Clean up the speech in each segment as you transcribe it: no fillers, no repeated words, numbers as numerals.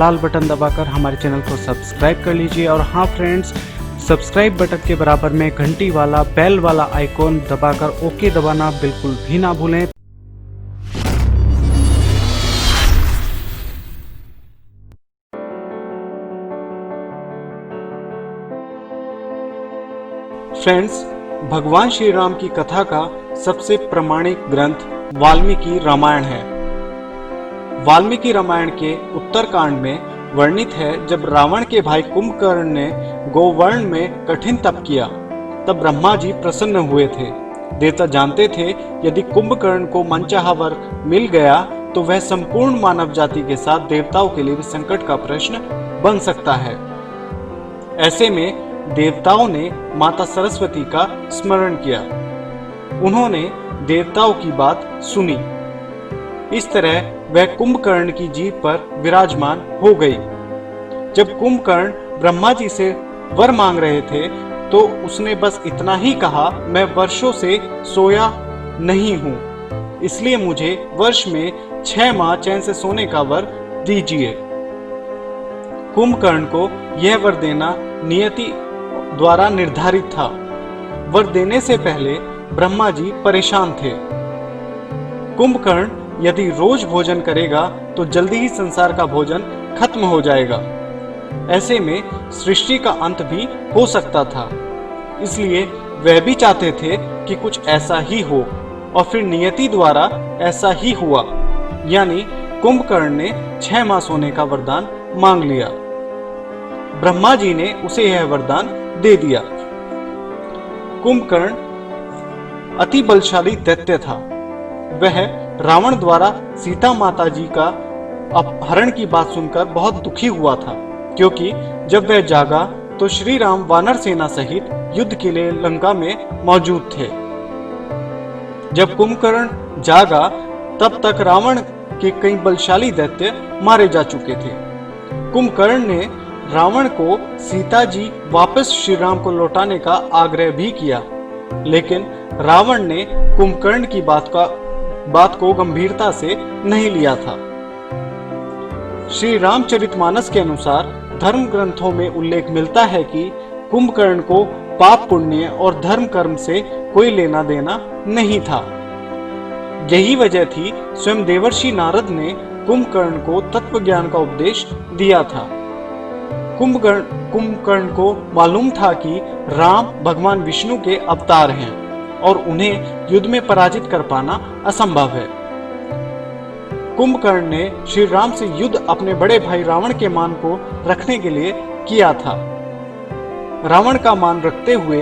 लाल button दबाकर हमारे channel को सब्सक्राइब कर लीजिए। और हाँ फ्रेंड्स, सब्सक्राइब बटन के बराबर में घंटी वाला बेल वाला आइकॉन दबाकर ओके दबाना बिल्कुल भी ना भूलें। फ्रेंड्स, भगवान श्री राम की कथा का सबसे प्रामाणिक ग्रंथ वाल्मीकि रामायण है। वाल्मीकि रामायण के उत्तरकांड में वर्णित है, जब रावण के भाई कुंभकर्ण ने गोवर्ण में कठिन तप किया, तब ब्रह्मा जी प्रसन्न हुए थे। देवता जानते थे यदि कुंभकर्ण को मनचाहा वर मिल गया तो वह संपूर्ण मानव जाति के साथ देवताओं के लिए भी संकट का प्रश्न बन सकता है। ऐसे में देवताओं ने माता सरस्वती का स्मरण किया। उन्होंने देवताओं की बात सुनी। इस तरह वह कुंभकर्ण की जीभ पर विराजमान हो गई। जब कुंभकर्ण ब्रह्मा जी से वर मांग रहे थे तो उसने बस इतना ही कहा, मैं वर्षों से सोया नहीं हूं, इसलिए मुझे वर्ष में 6 माह चैन से सोने का वर दीजिए। कुंभकर्ण को यह वर देना नियति द्वारा निर्धारित था। वर देने से पहले ब्रह्मा जी परेशान थे। कुंभकर्ण यदि रोज भोजन करेगा तो जल्दी ही संसार का भोजन खत्म हो जाएगा। ऐसे में सृष्टि का अंत भी हो सकता था। इसलिए वह भी चाहते थे कि कुछ ऐसा ही हो, और फिर नियति द्वारा ऐसा ही हुआ। यानी कुंभकर्ण ने 6 माह सोने का वरदान मांग लिया। ब्रह्मा जी ने उसे यह वरदान दे दिया। कुंभकर्ण अति बलशाली दैत्य था। वह रावण द्वारा सीता माता जी का अपहरण की बात सुनकर बहुत दुखी हुआ था, क्योंकि जब वह जागा तो श्री राम वानर सेना सहित युद्ध के लिए लंका में मौजूद थे। जब कुंभकर्ण जागा तब तक रावण के कई बलशाली दैत्य मारे जा चुके थे। कुंभकर्ण ने रावण को सीता जी वापस श्री राम को लौटाने का आग्रह भी किया, लेकिन रावण ने कुंभकर्ण की बात को गंभीरता से नहीं लिया था। श्री रामचरितमानस के अनुसार धर्म ग्रंथों में उल्लेख मिलता है कि कुंभकर्ण को पाप पुण्य और धर्म कर्म से कोई लेना देना नहीं था। यही वजह थी स्वयं देवर्षि नारद ने कुंभकर्ण को तत्व ज्ञान का उपदेश दिया था। कुंभकर्ण को मालूम था कि राम भगवान विष्णु के अवतार हैं और उन्हें युद्ध में पराजित कर पाना असंभव है। कुंभकर्ण ने श्री राम से युद्ध अपने बड़े भाई रावण के मान को रखने के लिए किया था। रावण का मान रखते हुए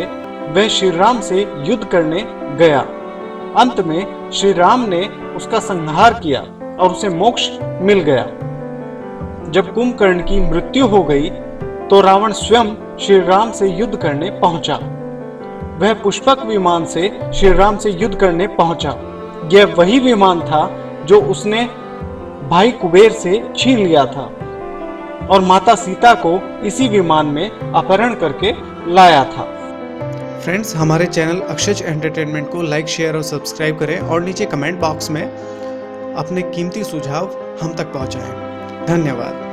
वह श्री राम से युद्ध करने गया। अंत में श्री राम ने उसका संहार किया और उसे मोक्ष मिल गया। जब कुंभकर्ण की मृत्यु हो गई तो रावण स्वयं श्री राम से युद्ध करने पहुंचा। वह पुष्पक विमान से श्री राम से युद्ध करने पहुंचा। यह वही विमान था जो उसने भाई कुबेर से छीन लिया था और माता सीता को इसी विमान में अपहरण करके लाया था। फ्रेंड्स, हमारे चैनल अक्षज एंटरटेनमेंट को लाइक, शेयर और सब्सक्राइब करें और नीचे कमेंट बॉक्स में अपने कीमती सुझाव हम तक पहुंचाएं। धन्यवाद।